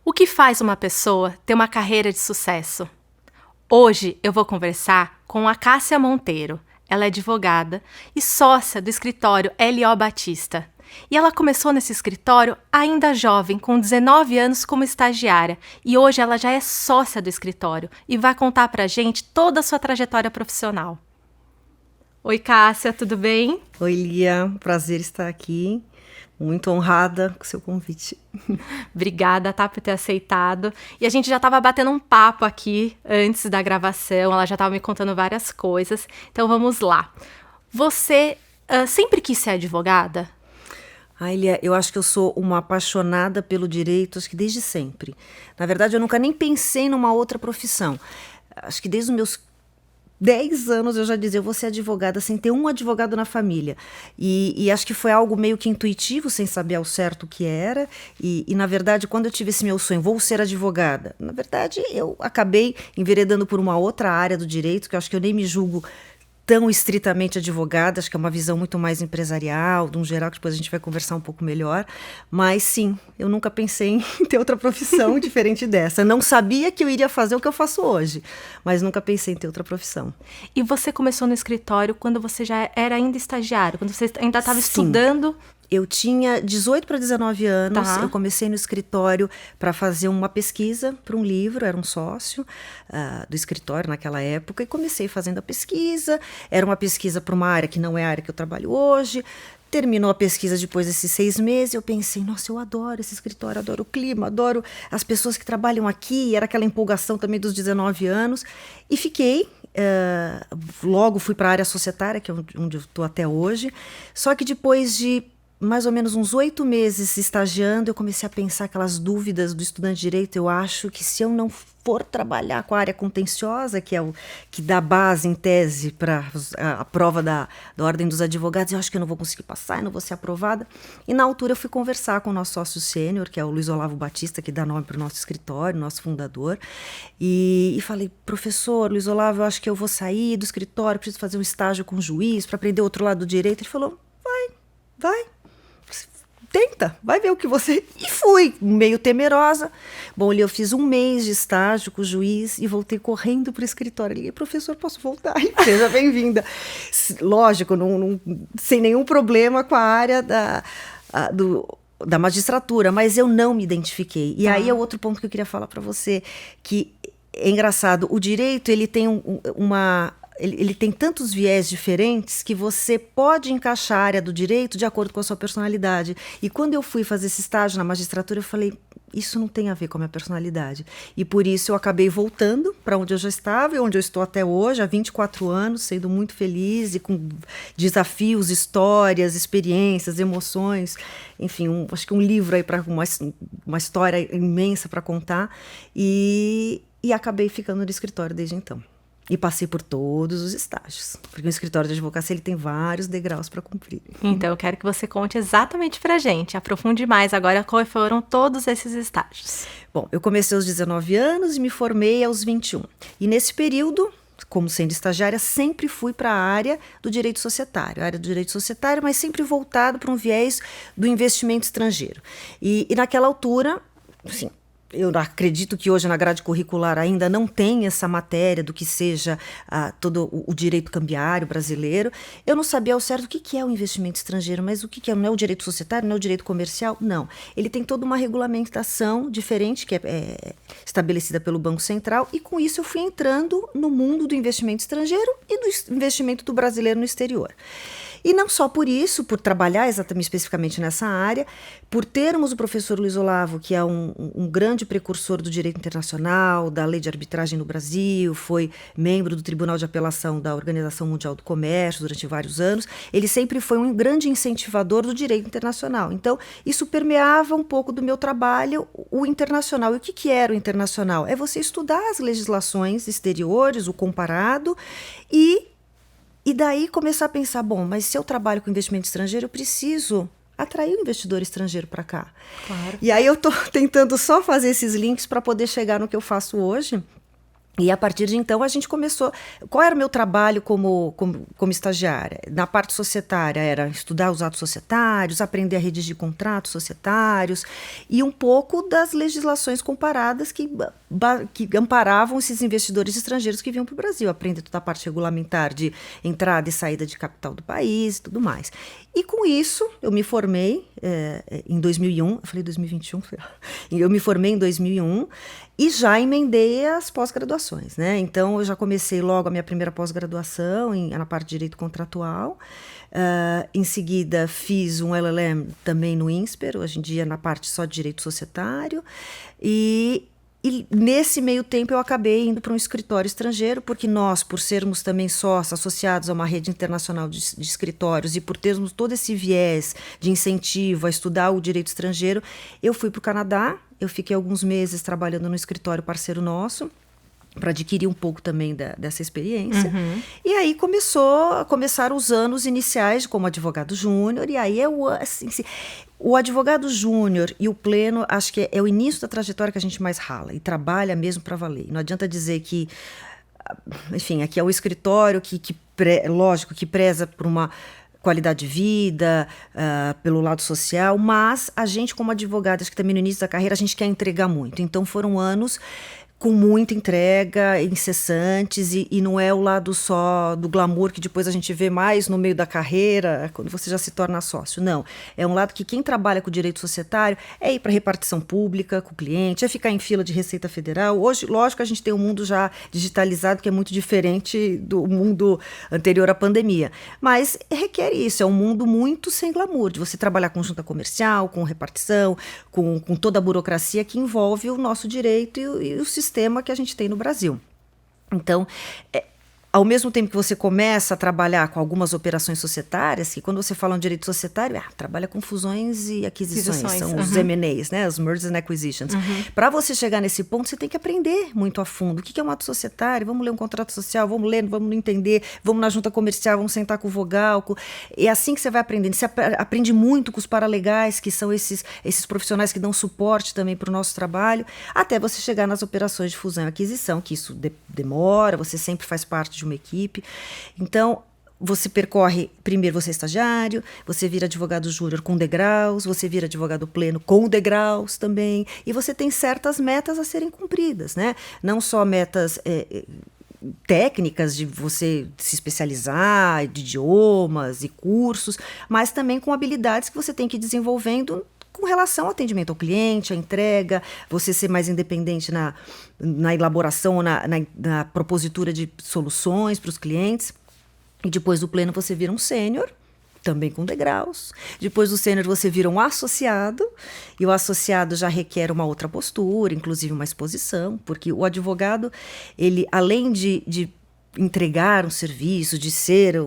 O que faz uma pessoa ter uma carreira de sucesso? Hoje eu vou conversar com a Cássia Monteiro. Ela é advogada e sócia do escritório L.O. Batista. E ela começou nesse escritório ainda jovem, com 19 anos como estagiária. E hoje ela já é sócia do escritório e vai contar pra gente toda a sua trajetória profissional. Oi, Cássia, tudo bem? Oi, Lia. Prazer estar aqui. Muito honrada com o seu convite. Obrigada, tá, por ter aceitado. E a gente já estava batendo um papo aqui antes da gravação, ela já estava me contando várias coisas. Então vamos lá. Você sempre quis ser advogada? Lia, eu acho que eu sou uma apaixonada pelo direito, acho que desde sempre. Na verdade, eu nunca nem pensei numa outra profissão. Acho que desde os meus 10 anos eu já dizia, eu vou ser advogada sem ter um advogado na família. E acho que foi algo meio que intuitivo, sem saber ao certo o que era. E na verdade, quando eu tive esse meu sonho, vou ser advogada, na verdade, eu acabei enveredando por uma outra área do direito, que eu acho que eu nem me julgo tão estritamente advogada, acho que é uma visão muito mais empresarial, de um geral, que depois a gente vai conversar um pouco melhor. Mas sim, eu nunca pensei em ter outra profissão diferente dessa. Não sabia que eu iria fazer o que eu faço hoje, mas nunca pensei em ter outra profissão. E você começou no escritório quando você já era ainda estagiário, quando você ainda estava estudando? Eu tinha 18 para 19 anos, Eu comecei no escritório para fazer uma pesquisa para um livro, era um sócio do escritório naquela época, e comecei fazendo a pesquisa, era uma pesquisa para uma área que não é a área que eu trabalho hoje. Terminou a pesquisa depois desses 6 meses, eu pensei, nossa, eu adoro esse escritório, adoro o clima, adoro as pessoas que trabalham aqui, era aquela empolgação também dos 19 anos, e fiquei. Logo fui para a área societária, que é onde eu estou até hoje, só que depois de mais ou menos uns 8 meses estagiando, eu comecei a pensar aquelas dúvidas do estudante de direito. Eu acho que se eu não for trabalhar com a área contenciosa, que é o que dá base em tese para a prova da Ordem dos Advogados, eu acho que eu não vou conseguir passar, eu não vou ser aprovada. E na altura eu fui conversar com o nosso sócio sênior, que é o Luiz Olavo Batista, que dá nome para o nosso escritório, nosso fundador, e falei, professor Luiz Olavo, eu acho que eu vou sair do escritório, preciso fazer um estágio com o juiz para aprender outro lado do direito. Ele falou, vai. Tenta, vai ver o que você... E fui, meio temerosa. Bom, ali eu fiz 1 mês de estágio com o juiz e voltei correndo para o escritório. Liguei, professor, posso voltar? Seja bem-vinda. Lógico, sem nenhum problema com a área da magistratura, mas eu não me identifiquei. E aí é outro ponto que eu queria falar para você, que é engraçado, o direito, ele tem ele tem tantos viés diferentes que você pode encaixar a área do direito de acordo com a sua personalidade. E quando eu fui fazer esse estágio na magistratura, eu falei, isso não tem a ver com a minha personalidade. E por isso eu acabei voltando para onde eu já estava e onde eu estou até hoje, há 24 anos, sendo muito feliz e com desafios, histórias, experiências, emoções. Enfim, acho que um livro aí para uma história imensa para contar. E acabei ficando no escritório desde então. E passei por todos os estágios, porque o escritório de advocacia ele tem vários degraus para cumprir. Então eu quero que você conte exatamente pra gente, aprofunde mais agora quais foram todos esses estágios. Bom, eu comecei aos 19 anos e me formei aos 21. E nesse período, como sendo estagiária, sempre fui para a área do direito societário, mas sempre voltado para um viés do investimento estrangeiro. E naquela altura, assim, eu acredito que hoje na grade curricular ainda não tem essa matéria do que seja todo o direito cambiário brasileiro. Eu não sabia ao certo o que é o investimento estrangeiro, mas o que é? Não é o direito societário, não é o direito comercial? Não. Ele tem toda uma regulamentação diferente que é estabelecida pelo Banco Central, e com isso eu fui entrando no mundo do investimento estrangeiro e do investimento do brasileiro no exterior. E não só por isso, por trabalhar exatamente especificamente nessa área, por termos o professor Luiz Olavo, que é um grande precursor do direito internacional, da lei de arbitragem no Brasil, foi membro do Tribunal de Apelação da Organização Mundial do Comércio durante vários anos, ele sempre foi um grande incentivador do direito internacional. Então, isso permeava um pouco do meu trabalho, o internacional. E o que era o internacional? É você estudar as legislações exteriores, o comparado, e daí começar a pensar, bom, mas se eu trabalho com investimento estrangeiro, eu preciso atrair o investidor estrangeiro para cá. Claro. E aí eu estou tentando só fazer esses links para poder chegar no que eu faço hoje. E a partir de então a gente começou. Qual era o meu trabalho como estagiária? Na parte societária era estudar os atos societários, aprender a redigir contratos societários e um pouco das legislações comparadas que amparavam esses investidores estrangeiros que vinham para o Brasil. Aprender toda a parte regulamentar de entrada e saída de capital do país e tudo mais. E com isso eu me formei em 2001, eu falei 2021, eu me formei em 2001 e já emendei as pós-graduações, né? Então eu já comecei logo a minha primeira pós-graduação na parte de direito contratual. Em seguida fiz um LLM também no INSPER, hoje em dia na parte só de direito societário. E nesse meio tempo eu acabei indo para um escritório estrangeiro, porque nós, por sermos também sócios associados a uma rede internacional de escritórios e por termos todo esse viés de incentivo a estudar o direito estrangeiro, eu fui para o Canadá, eu fiquei alguns meses trabalhando no escritório parceiro nosso, para adquirir um pouco também dessa experiência. Uhum. E aí começaram os anos iniciais como advogado júnior, e aí o advogado júnior e o pleno, acho que é o início da trajetória que a gente mais rala e trabalha mesmo para valer. Não adianta dizer que, enfim, aqui é o escritório lógico, que preza por uma qualidade de vida, pelo lado social, mas a gente como advogado, acho que também no início da carreira, a gente quer entregar muito. Então foram anos com muita entrega, incessantes, e não é o lado só do glamour que depois a gente vê mais no meio da carreira, quando você já se torna sócio. Não, é um lado que quem trabalha com o direito societário é ir para repartição pública com o cliente, é ficar em fila de Receita Federal. Hoje, lógico, a gente tem um mundo já digitalizado que é muito diferente do mundo anterior à pandemia, mas requer isso, é um mundo muito sem glamour, de você trabalhar com junta comercial, com repartição, com toda a burocracia que envolve o nosso direito e o sistema que a gente tem no Brasil. Então, ao mesmo tempo que você começa a trabalhar com algumas operações societárias, que quando você fala em direito societário, trabalha com fusões e aquisições, são os M&As, né, os Mergers and Acquisitions. Para você chegar nesse ponto, você tem que aprender muito a fundo. O que é um ato societário? Vamos ler um contrato social, vamos ler, vamos entender, vamos na junta comercial, vamos sentar com o vogal. É assim que você vai aprendendo. Você aprende muito com os paralegais, que são esses profissionais que dão suporte também para o nosso trabalho, até você chegar nas operações de fusão e aquisição, que isso demora, você sempre faz parte de uma equipe. Então, você percorre, primeiro você é estagiário, você vira advogado júnior com degraus, você vira advogado pleno com degraus também, e você tem certas metas a serem cumpridas, né? Não só metas técnicas de você se especializar, de idiomas e cursos, mas também com habilidades que você tem que ir desenvolvendo com relação ao atendimento ao cliente, à entrega, você ser mais independente na elaboração, na propositura de soluções para os clientes. E depois do pleno você vira um sênior, também com degraus. Depois do sênior você vira um associado, e o associado já requer uma outra postura, inclusive uma exposição, porque o advogado, ele, além de entregar um serviço, de ser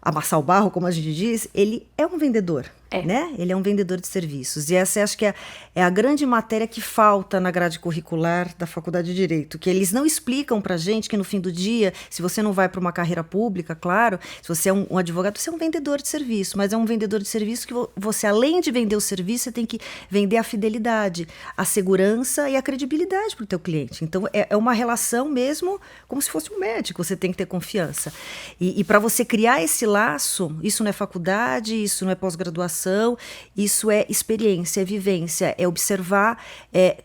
amassar o barro, como a gente diz, ele é um vendedor. Né? Ele é um vendedor de serviços. E essa acho que é a grande matéria que falta na grade curricular da Faculdade de Direito, que eles não explicam pra gente que no fim do dia, se você não vai para uma carreira pública, claro, se você é um advogado, você é um vendedor de serviço, mas é um vendedor de serviço que você, além de vender o serviço, você tem que vender a fidelidade, a segurança e a credibilidade para o teu cliente. Então, é uma relação mesmo como se fosse um médico, você tem que ter confiança. E para você criar esse laço, isso não é faculdade, isso não é pós-graduação, isso é experiência, é vivência, é observar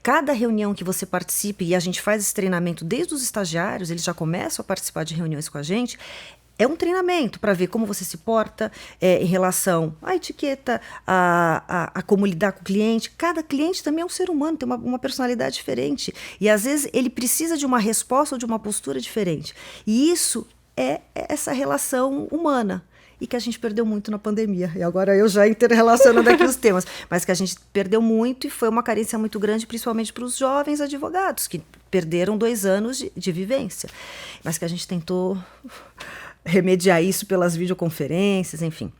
cada reunião que você participe, e a gente faz esse treinamento desde os estagiários, eles já começam a participar de reuniões com a gente. É um treinamento para ver como você se porta em relação à etiqueta, a como lidar com o cliente. Cada cliente também é um ser humano, tem uma personalidade diferente, e às vezes ele precisa de uma resposta ou de uma postura diferente, e isso é essa relação humana, e que a gente perdeu muito na pandemia. E agora eu já interrelacionando aqui os temas, mas que a gente perdeu muito, e foi uma carência muito grande, principalmente para os jovens advogados, que perderam 2 anos de vivência, mas que a gente tentou remediar isso pelas videoconferências, enfim.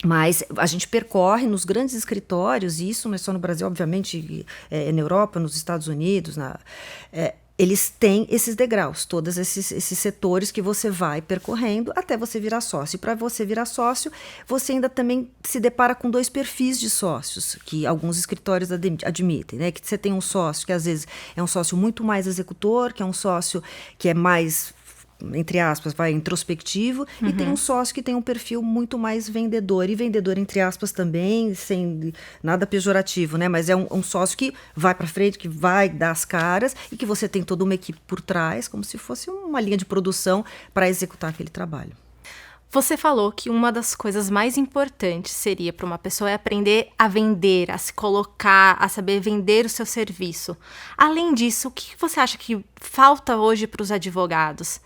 Mas a gente percorre nos grandes escritórios, e isso não é só no Brasil, obviamente, na Europa, nos Estados Unidos, eles têm esses degraus, todos esses setores que você vai percorrendo até você virar sócio. E para você virar sócio, você ainda também se depara com 2 perfis de sócios, que alguns escritórios admitem, né? Que você tem um sócio que às vezes é um sócio muito mais executor, que é um sócio que é mais, entre aspas, introspectivo, e tem um sócio que tem um perfil muito mais vendedor, e vendedor entre aspas também, sem nada pejorativo, né? Mas é um sócio que vai para frente, que vai dar as caras, e que você tem toda uma equipe por trás, como se fosse uma linha de produção para executar aquele trabalho. Você falou que uma das coisas mais importantes seria para uma pessoa é aprender a vender, a se colocar, a saber vender o seu serviço. Além disso, o que você acha que falta hoje para os advogados?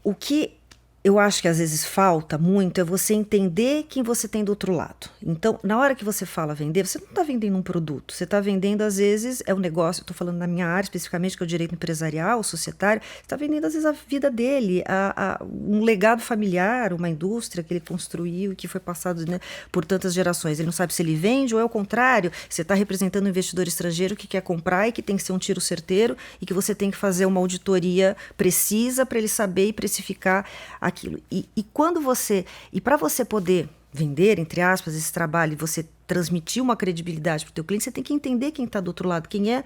O que eu acho que às vezes falta muito é você entender quem você tem do outro lado. Então, na hora que você fala vender, você não está vendendo um produto, você está vendendo, às vezes, é um negócio, eu estou falando na minha área especificamente, que é o direito empresarial, societário, você está vendendo, às vezes, a vida dele, um legado familiar, uma indústria que ele construiu e que foi passado, né, por tantas gerações. Ele não sabe se ele vende ou é o contrário, você está representando um investidor estrangeiro que quer comprar e que tem que ser um tiro certeiro e que você tem que fazer uma auditoria precisa para ele saber e precificar aquilo. E quando você, e para você poder vender, entre aspas, esse trabalho e você transmitir uma credibilidade para o teu cliente, você tem que entender quem está do outro lado, quem é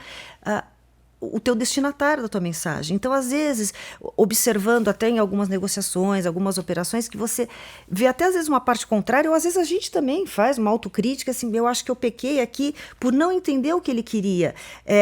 o teu destinatário da tua mensagem. Então, às vezes, observando até em algumas negociações, algumas operações, que você vê até às vezes uma parte contrária, ou às vezes a gente também faz uma autocrítica, assim, eu acho que eu pequei aqui por não entender o que ele queria.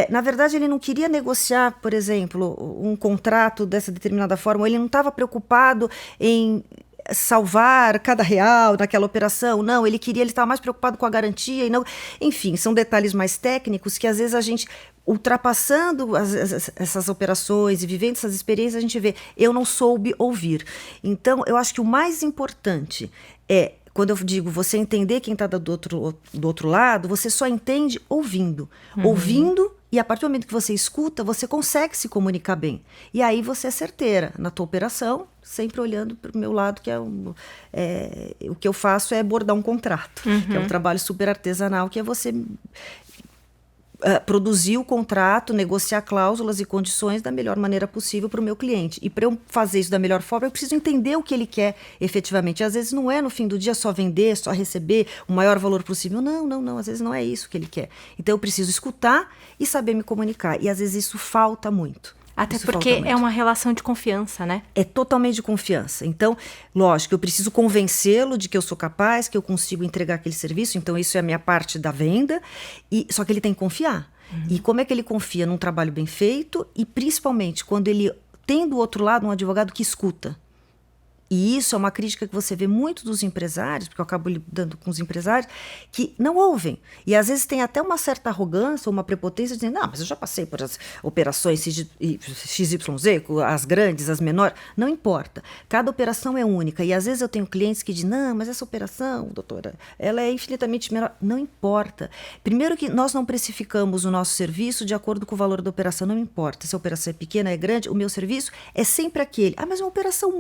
Na verdade, ele não queria negociar, por exemplo, um contrato dessa determinada forma, ou ele não estava preocupado em salvar cada real naquela operação, não, ele estava mais preocupado com a garantia e não, enfim, são detalhes mais técnicos que às vezes a gente, ultrapassando essas operações e vivendo essas experiências, a gente vê, eu não soube ouvir. Então, eu acho que o mais importante é, quando eu digo você entender quem está do outro lado, você só entende ouvindo. Ouvindo, e a partir do momento que você escuta, você consegue se comunicar bem. E aí você é certeira na tua operação, sempre olhando para o meu lado, que o que eu faço é bordar um contrato, que é um trabalho super artesanal, que é você produzir o contrato, negociar cláusulas e condições da melhor maneira possível para o meu cliente. E para eu fazer isso da melhor forma, eu preciso entender o que ele quer efetivamente. Às vezes não é no fim do dia só vender, só receber o maior valor possível. Não. Às vezes não é isso que ele quer. Então eu preciso escutar e saber me comunicar. E às vezes isso falta muito. Até porque é uma relação de confiança, né? É totalmente de confiança. Então, lógico, eu preciso convencê-lo de que eu sou capaz, que eu consigo entregar aquele serviço. Então, isso é a minha parte da venda. Só que ele tem que confiar. E como é que ele confia? Num trabalho bem feito e, principalmente, quando ele tem do outro lado um advogado que escuta. E isso é uma crítica que você vê muito dos empresários, porque eu acabo lidando com os empresários, que não ouvem. E às vezes tem até uma certa arrogância ou uma prepotência, dizendo, não, mas eu já passei por as operações XYZ, as grandes, as menores. Não importa. Cada operação é única. E às vezes eu tenho clientes que dizem, não, mas essa operação, doutora, ela é infinitamente menor. Não importa. Primeiro que nós não precificamos o nosso serviço de acordo com o valor da operação. Não importa se a operação é pequena, é grande, o meu serviço é sempre aquele. Ah, mas é uma operação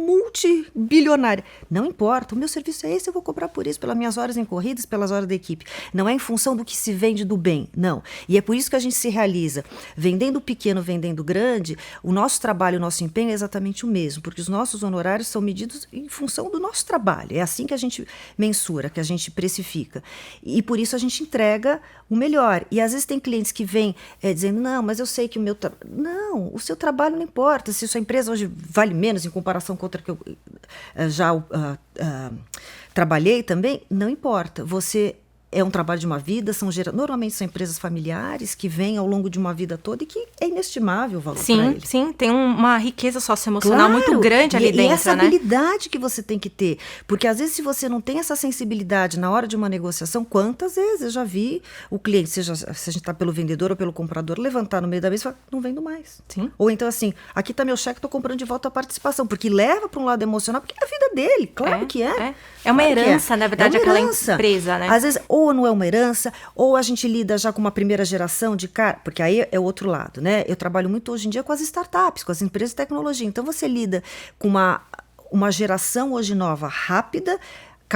bilionária. Não importa, o meu serviço é esse, eu vou cobrar por isso, pelas minhas horas em corridas, pelas horas da equipe. Não é em função do que se vende do bem, não. E é por isso que a gente se realiza. Vendendo pequeno, vendendo grande, o nosso trabalho, o nosso empenho é exatamente o mesmo, porque os nossos honorários são medidos em função do nosso trabalho. É assim que a gente mensura, que a gente precifica. E por isso a gente entrega o melhor. E às vezes tem clientes que vêm dizendo, não, mas eu sei que o meu trabalho... Não, o seu trabalho não importa. Se a sua empresa hoje vale menos em comparação com outra que eu já trabalhei também, não importa. Você é um trabalho de uma vida, normalmente são empresas familiares que vêm ao longo de uma vida toda e que é inestimável o valor para eles. Sim, tem uma riqueza socioemocional muito grande ali dentro, e essa habilidade que você tem que ter, porque às vezes se você não tem essa sensibilidade na hora de uma negociação, quantas vezes eu já vi o cliente, se a gente está pelo vendedor ou pelo comprador, levantar no meio da mesa e falar, não vendo mais. Sim. Ou então assim, aqui está meu cheque, estou comprando de volta a participação, porque leva para um lado emocional, porque é a vida dele, claro que é. É uma herança, na verdade, aquela empresa, né? Às vezes, ou não é uma herança, ou a gente lida já com uma primeira geração de cara, porque aí é o outro lado, né? Eu trabalho muito hoje em dia com as startups, com as empresas de tecnologia. Então, você lida com uma geração hoje nova, rápida,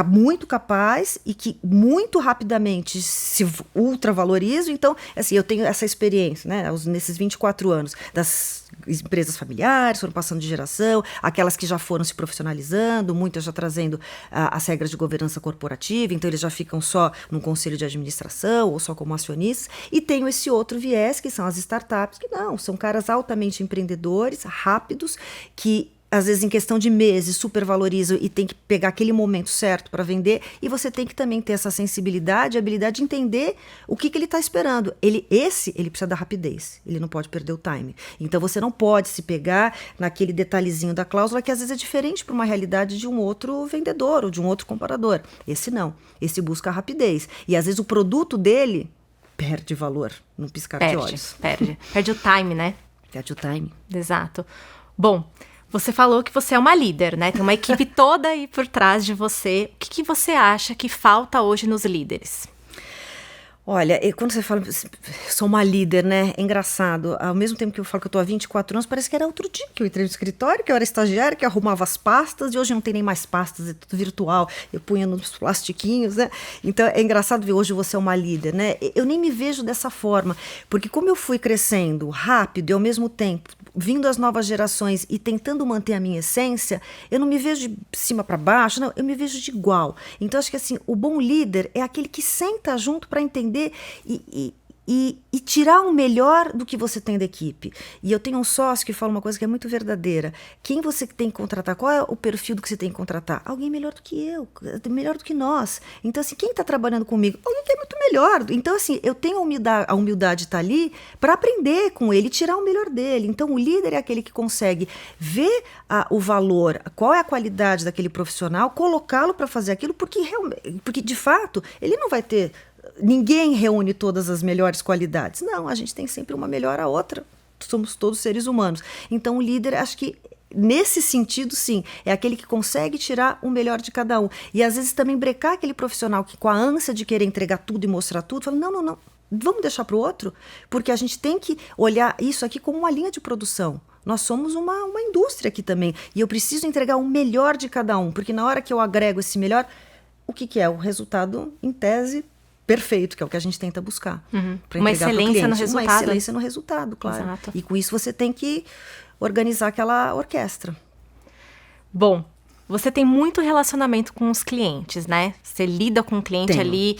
muito capaz e que muito rapidamente se ultravalorizam. Então, assim, eu tenho essa experiência, né, nesses 24 anos, das empresas familiares, foram passando de geração, aquelas que já foram se profissionalizando, muitas já trazendo as regras de governança corporativa, então eles já ficam só num conselho de administração ou só como acionistas, e tenho esse outro viés, que são as startups, que não, são caras altamente empreendedores, rápidos, que às vezes em questão de meses supervalorizam e tem que pegar aquele momento certo para vender, e você tem que também ter essa sensibilidade, a habilidade de entender o que ele está esperando. Ele precisa da rapidez, ele não pode perder o time. Então você não pode se pegar naquele detalhezinho da cláusula que às vezes é diferente para uma realidade de um outro vendedor ou de um outro comparador. Esse não, esse busca a rapidez. E às vezes o produto dele perde valor num piscar de olhos. Perde o time, né? Perde o time. Exato. Bom, você falou que você é uma líder, né? Tem uma equipe toda aí por trás de você. O que você acha que falta hoje nos líderes? Olha, quando você fala, sou uma líder, né? É engraçado. Ao mesmo tempo que eu falo que eu tô há 24 anos, parece que era outro dia que eu entrei no escritório, que eu era estagiária, que arrumava as pastas, e hoje não tem nem mais pastas, é tudo virtual. Eu punha nos plastiquinhos, né? Então é engraçado ver hoje você é uma líder, né? Eu nem me vejo dessa forma, porque como eu fui crescendo rápido e ao mesmo tempo vindo as novas gerações e tentando manter a minha essência, eu não me vejo de cima para baixo, não, eu me vejo de igual. Então acho que assim, o bom líder é aquele que senta junto para entender e tirar o melhor do que você tem da equipe. E eu tenho um sócio que fala uma coisa que é muito verdadeira. Quem você tem que contratar? Qual é o perfil do que você tem que contratar? Alguém melhor do que eu, melhor do que nós. Então, assim, quem está trabalhando comigo? Alguém que é muito melhor. Então, assim, eu tenho a humildade de estar ali para aprender com ele e tirar o melhor dele. Então, o líder é aquele que consegue ver o valor, qual é a qualidade daquele profissional, colocá-lo para fazer aquilo, porque, de fato, ele não vai ter... Ninguém reúne todas as melhores qualidades. Não, a gente tem sempre uma melhor a outra. Somos todos seres humanos. Então, o líder, acho que nesse sentido, sim, é aquele que consegue tirar o melhor de cada um. E às vezes também brecar aquele profissional que, com a ânsia de querer entregar tudo e mostrar tudo, fala, não, vamos deixar para o outro, porque a gente tem que olhar isso aqui como uma linha de produção. Nós somos uma indústria aqui também. E eu preciso entregar o melhor de cada um, porque na hora que eu agrego esse melhor, o que é? O resultado, em tese, perfeito, que é o que a gente tenta buscar. Uma excelência no resultado. Uma excelência no resultado, claro. Exato. E com isso você tem que organizar aquela orquestra. Bom, você tem muito relacionamento com os clientes, né? Você lida com o cliente ali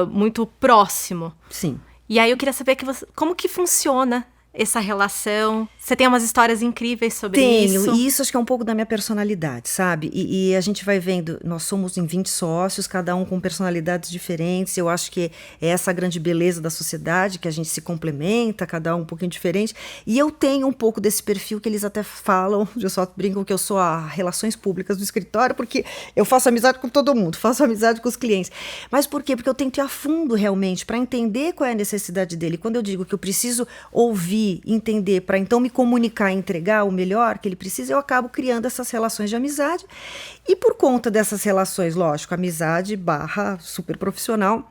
muito próximo. Sim. E aí eu queria saber como que funciona essa relação. Você tem umas histórias incríveis sobre isso. Tenho, e isso acho que é um pouco da minha personalidade, sabe? E a gente vai vendo, nós somos em 20 sócios, cada um com personalidades diferentes. Eu acho que é essa a grande beleza da sociedade, que a gente se complementa, cada um pouquinho diferente. E eu tenho um pouco desse perfil que eles até falam, eu só brinco que eu sou a relações públicas do escritório, porque eu faço amizade com todo mundo, faço amizade com os clientes. Mas por quê? Porque eu tento ir a fundo realmente, para entender qual é a necessidade dele. Quando eu digo que eu preciso ouvir, entender, para então me comunicar e entregar o melhor que ele precisa, eu acabo criando essas relações de amizade. E por conta dessas relações, lógico, amizade / super profissional,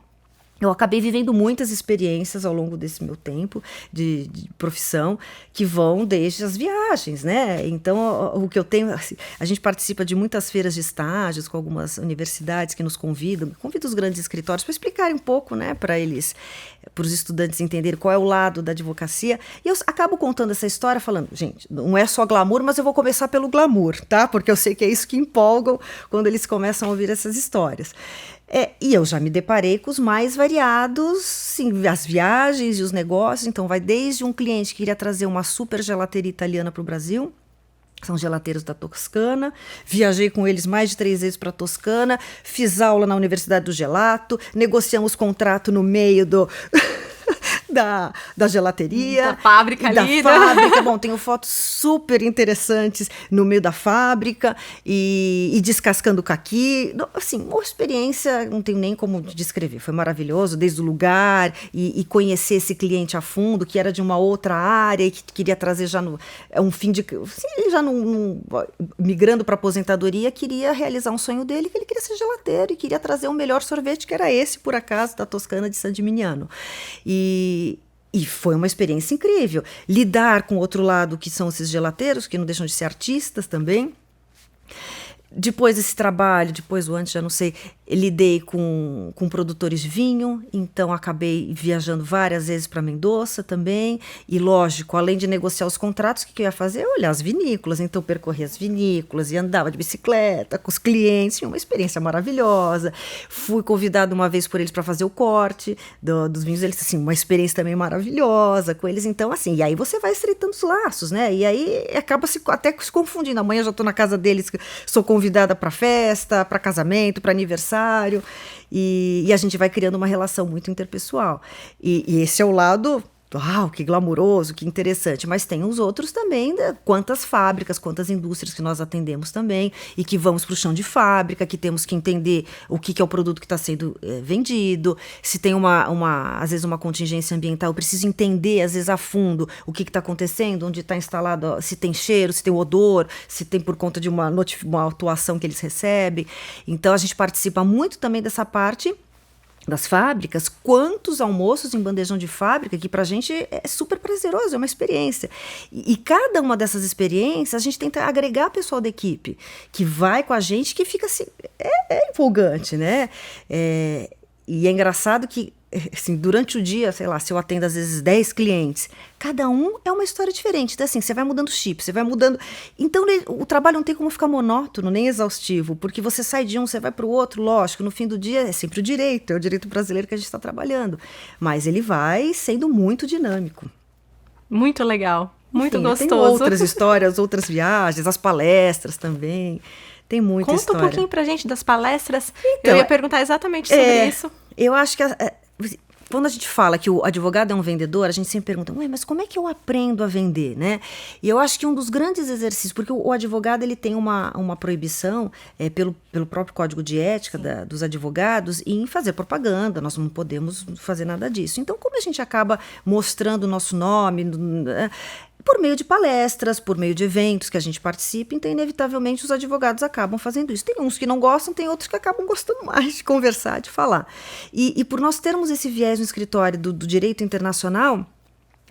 eu acabei vivendo muitas experiências ao longo desse meu tempo de profissão, que vão desde as viagens, né? Então, o que eu tenho... Assim, a gente participa de muitas feiras de estágios com algumas universidades que nos convidam os grandes escritórios para explicarem um pouco, né, para os estudantes entenderem qual é o lado da advocacia. E eu acabo contando essa história falando, gente, não é só glamour, mas eu vou começar pelo glamour, tá? Porque eu sei que é isso que empolgam quando eles começam a ouvir essas histórias. E eu já me deparei com os mais variados, sim, as viagens e os negócios. Então, vai desde um cliente que queria trazer uma super gelateria italiana para o Brasil, são gelateiros da Toscana, viajei com eles mais de 3 vezes para a Toscana, fiz aula na Universidade do Gelato, negociamos contrato no meio da gelateria. Da fábrica ali. Da fábrica. Bom, tenho fotos super interessantes no meio da fábrica e descascando caqui. Assim, uma experiência, não tenho nem como descrever. Foi maravilhoso, desde o lugar e conhecer esse cliente a fundo, que era de uma outra área e que queria trazer já um fim de... Ele já migrando para aposentadoria, queria realizar um sonho dele, que ele queria ser gelateiro e queria trazer o melhor sorvete, que era esse, por acaso, da Toscana de San Gimignano. E foi uma experiência incrível. Lidar com o outro lado, que são esses gelateiros, que não deixam de ser artistas também. Depois desse trabalho, depois ou antes, já não sei, lidei com produtores de vinho, então acabei viajando várias vezes para Mendoza também, e lógico, além de negociar os contratos, o que eu ia fazer? Olhar as vinícolas, então percorria as vinícolas e andava de bicicleta com os clientes, tinha uma experiência maravilhosa. Fui convidada uma vez por eles para fazer o corte dos vinhos, eles assim, uma experiência também maravilhosa com eles, então assim, e aí você vai estreitando os laços, né, e aí acaba até se confundindo, amanhã eu já estou na casa deles, sou convidada para festa, para casamento, para aniversário, e a gente vai criando uma relação muito interpessoal. E esse é o lado, uau, que glamuroso, que interessante. Mas tem os outros também, né? Quantas fábricas, quantas indústrias que nós atendemos também, e que vamos para o chão de fábrica, que temos que entender o que é o produto que está sendo vendido, se tem às vezes uma contingência ambiental, eu preciso entender, às vezes, a fundo o que está acontecendo, onde está instalado, se tem cheiro, se tem odor, se tem por conta de uma atuação que eles recebem. Então, a gente participa muito também dessa parte das fábricas, quantos almoços em bandejão de fábrica, que pra gente é super prazeroso, é uma experiência. E cada uma dessas experiências, a gente tenta agregar pessoal da equipe, que vai com a gente, que fica assim, é empolgante, né? E é engraçado que, assim, durante o dia, sei lá, se eu atendo às vezes 10 clientes, cada um é uma história diferente. Então, assim, você vai mudando o chip, você vai mudando. Então, o trabalho não tem como ficar monótono, nem exaustivo, porque você sai de um, você vai para o outro, lógico, no fim do dia é sempre o direito, é o direito brasileiro que a gente está trabalhando. Mas ele vai sendo muito dinâmico. Muito legal, muito gostoso. Tem outras histórias, outras viagens, as palestras também. Tem muita história. Conta um pouquinho pra gente das palestras. Então, eu ia perguntar exatamente sobre isso. Eu acho que quando a gente fala que o advogado é um vendedor, a gente sempre pergunta, mas como é que eu aprendo a vender, né? E eu acho que um dos grandes exercícios, porque o advogado ele tem uma proibição pelo próprio código de ética dos advogados em fazer propaganda, nós não podemos fazer nada disso. Então, como a gente acaba mostrando o nosso nome, por meio de palestras, por meio de eventos que a gente participa, então inevitavelmente os advogados acabam fazendo isso. Tem uns que não gostam, tem outros que acabam gostando mais de conversar, de falar. E por nós termos esse viés no escritório do direito internacional,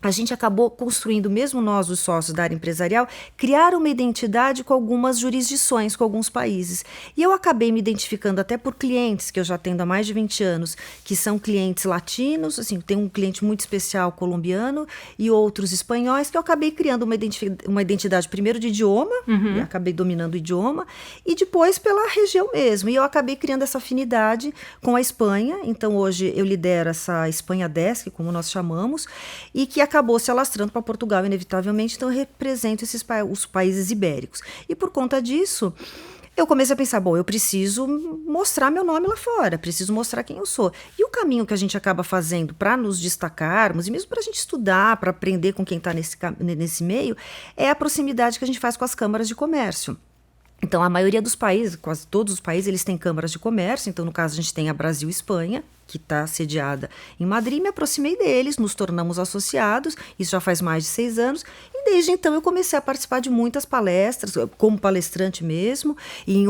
a gente acabou construindo, mesmo nós, os sócios da área empresarial, criar uma identidade com algumas jurisdições, com alguns países. E eu acabei me identificando até por clientes que eu já atendo há mais de 20 anos, que são clientes latinos, assim, tem um cliente muito especial colombiano e outros espanhóis, que eu acabei criando uma identidade primeiro de idioma, e acabei dominando o idioma, e depois pela região mesmo. E eu acabei criando essa afinidade com a Espanha. Então, hoje eu lidero essa Espanha Desk, como nós chamamos, e que acabou se alastrando para Portugal, inevitavelmente, então eu represento os países ibéricos. E por conta disso, eu comecei a pensar, eu preciso mostrar meu nome lá fora, preciso mostrar quem eu sou. E o caminho que a gente acaba fazendo para nos destacarmos, e mesmo para a gente estudar, para aprender com quem está nesse meio, é a proximidade que a gente faz com as câmaras de comércio. Então, a maioria dos países, quase todos os países, eles têm câmaras de comércio. Então, no caso, a gente tem a Brasil e Espanha, que está sediada em Madrid, me aproximei deles, nos tornamos associados, isso já faz mais de 6 anos, e desde então eu comecei a participar de muitas palestras, como palestrante mesmo, e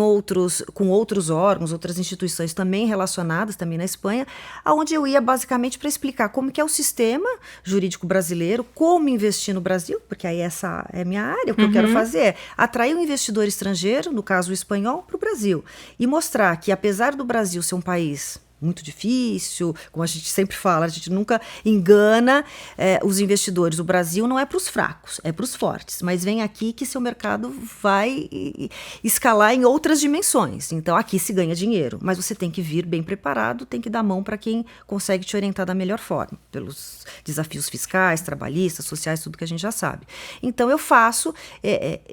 com outros órgãos, outras instituições também relacionadas, também na Espanha, onde eu ia basicamente para explicar como que é o sistema jurídico brasileiro, como investir no Brasil, porque aí essa é a minha área, o que eu quero fazer é atrair um investidor estrangeiro, no caso o espanhol, para o Brasil, e mostrar que apesar do Brasil ser um país muito difícil, como a gente sempre fala, a gente nunca engana os investidores. O Brasil não é para os fracos, é para os fortes, mas vem aqui que seu mercado vai escalar em outras dimensões. Então aqui se ganha dinheiro, mas você tem que vir bem preparado, tem que dar mão para quem consegue te orientar da melhor forma, pelos desafios fiscais, trabalhistas, sociais, tudo que a gente já sabe. Então eu faço